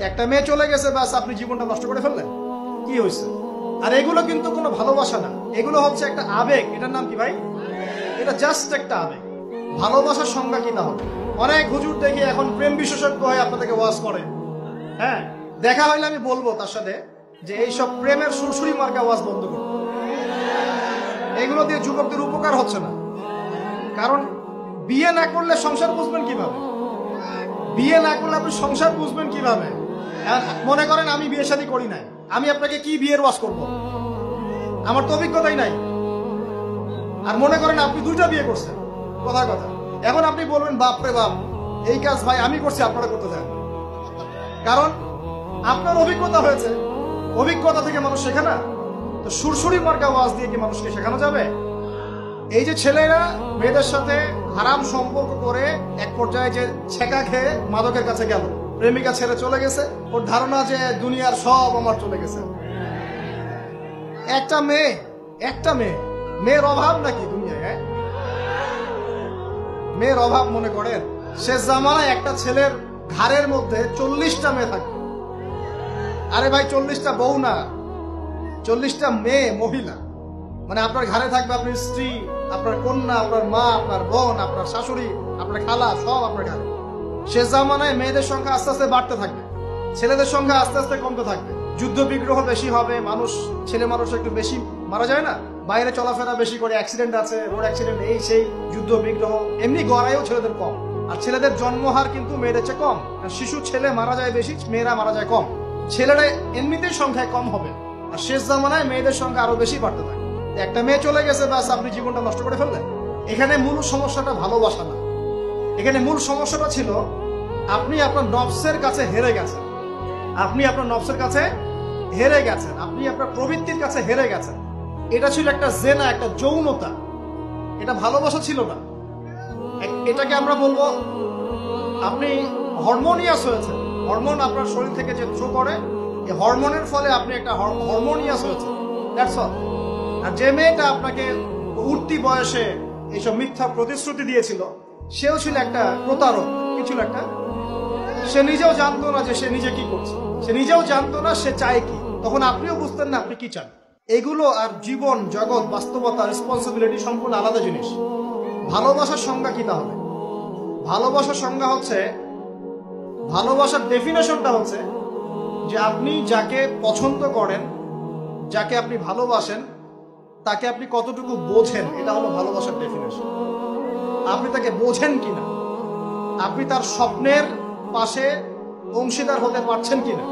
একটা মেয়ে চলে গেছে, বাস আপনি জীবনটা নষ্ট করে ফেললেন, কি হয়েছে? আর এগুলো কিন্তু কোনো ভালোবাসা না, এগুলো হচ্ছে একটা আবেগ। এটার নাম কি ভাই? এটা জাস্ট একটা আবেগ। ভালোবাসার সংজ্ঞা কি তাহলে? অনেক হুজুর দেখি এখন প্রেম বিশেষজ্ঞ হয়ে আপনাদেরকে ওয়াজ করে। হ্যাঁ, দেখা হইলে আমি বলবো তার সাথে যে এইসব প্রেমের সুরসুরি মার্কা ওয়াজ বন্ধ করুন। এগুলো দিয়ে যুবকদের উপকার হচ্ছে না। কারণ বিয়ে না করলে সংসার বুঝবেন কিভাবে? বিয়ে না করলে আপনি সংসার বুঝবেন কিভাবে? মনে করেন আমি বিয়ে শাদী করি নাই, আমি আপনাকে কি বিয়ের ওয়াজ করব? আমার তো অভিজ্ঞতাই নাই। আর মনে করেন আপনি দুইটা বিয়ে করছেন, কথা কথা, এখন আপনি বলবেন বাপ রে বাপ, এই কাজ ভাই আমি করছি, আপনারা করতে চান। কারণ আপনার অভিজ্ঞতা হয়েছে, অভিজ্ঞতা থেকে মানুষ শেখে না। তো সুরসুরি মার্কা ওয়াজ দিয়ে কি মানুষকে শেখানো যাবে? এই যে ছেলেরা মেয়েদের সাথে হারাম সম্পর্ক করে এক পর্যায়ে যে ছেঁকা খেয়ে মাদকের কাছে গেল, প্রেমিকা ছেড়ে চলে গেছে, ওর ধারণা যে দুনিয়ার সব আমার চলে গেছে। একটা মেয়ে, মেয়ের অভাব নাকি দুনিয়ায়? মেয়ের অভাব মনে করেন? শেষ জামানায় একটা ছেলের ঘাড়ের মধ্যে 40টা মেয়ে থাকে। আরে ভাই, 40টা বউ না, 40টা মেয়ে, মহিলা। মানে আপনার ঘরে থাকবে আপনার স্ত্রী, আপনার কন্যা, আপনার মা, আপনার বোন, আপনার শাশুড়ি, আপনার খালা, সব আপনার ঘরে। শেষ জামানায় মেয়েদের সংখ্যা আস্তে আস্তে বাড়তে থাকবে, ছেলেদের সংখ্যা আস্তে আস্তে কমতে থাকবে। যুদ্ধ বিগ্রহ বেশি হবে, ছেলে মানুষ একটু বেশি মারা যায় না, বাইরে চলাফেরা বেশি করে, অ্যাক্সিডেন্ট আছে, রোড অ্যাক্সিডেন্ট, এই সেই, যুদ্ধ বিগ্রহ। এমনি গড়াইও ছেলেদের কম, আর ছেলেদের জন্মহার কিন্তু মেয়েদের চেয়ে কম। শিশু ছেলে মারা যায় বেশি, মেয়েরা মারা যায় কম। ছেলেরা এমনিতেই সংখ্যায় কম হবে, আর শেষ জামানায় মেয়েদের সংখ্যা আরো বেশি বাড়তে থাকে। একটা মেয়ে চলে গেছে, বাস আপনি জীবনটা নষ্ট করে ফেললেন। এখানে মূল সমস্যাটা ভালোবাসা না, এখানে মূল সমস্যাটা ছিল আপনি আপনার নফসের কাছে হেরে গেছেন। আপনি আপনার নফসের কাছে হেরে গেছেন, আপনি আপনার প্রবৃত্তির কাছে হেরে গেছেন। এটা ছিল একটা জেনা, একটা যৌনতা, এটা ভালোবাসা ছিল না। এটাকে আমরা বলবো আপনি হরমোনিয়াস হয়েছে। হরমোন আপনার শরীর থেকে যে থ্রো করে, এই হরমোনের ফলে আপনি একটা হরমোনিয়াস হয়েছে, দ্যাটস অল। আর যে মেয়েটা আপনাকে উঠতি বয়সে এইসব মিথ্যা প্রতিশ্রুতি দিয়েছিল, সেও ছিল একটা প্রতারক। কি ছিল? একটা, সে নিজেও জানতো না যে সে নিজে কি করছে, সে নিজেও জানতো না সে চায় কি। তখন আপনিও বুঝতেন না আপনি কি চান। এগুলো আর জীবন জগৎ বাস্তবতা রেসপন্সিবিলিটি সম্পূর্ণ আলাদা জিনিস। ভালোবাসার সংজ্ঞা কি তাহলে? ভালোবাসার সংজ্ঞা হচ্ছে, ভালোবাসার ডেফিনেশনটা হচ্ছে যে আপনি যাকে পছন্দ করেন, যাকে আপনি ভালোবাসেন, তাকে আপনি কতটুকু বোঝেন, এটা হলো ভালোবাসার ডেফিনেশন। আপনি তাকে বোঝেন কিনা, আপনি তার স্বপ্নের পাশে অংশীদার হতে পারছেন কিনা,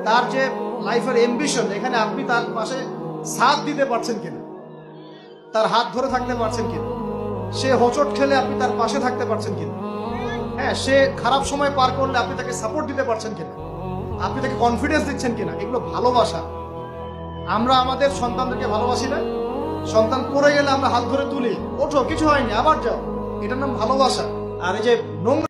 তার যে লাইফের অ্যাম্বিশন, এখানে আপনি তার পাশে সাথ দিতে পারছেন কিনা, তার হাত ধরে থাকতে পারছেন কিনা, সে হোঁচট খেলে আপনি তার পাশে থাকতে পারছেন কিনা, হ্যাঁ, সে খারাপ সময় পার করলে আপনি তাকে সাপোর্ট দিতে পারছেন কিনা, আপনি তাকে কনফিডেন্স দিচ্ছেন কিনা। এগুলো ভালোবাসা। আমরা আমাদের সন্তানদেরকে ভালোবাসি না? সন্তান পড়ে গেলে আমরা হাত ধরে তুলি, ওঠো, কিছু হয়নি, আবার যাও, এটার নাম ভালোবাসা। আর এই যে নোংরা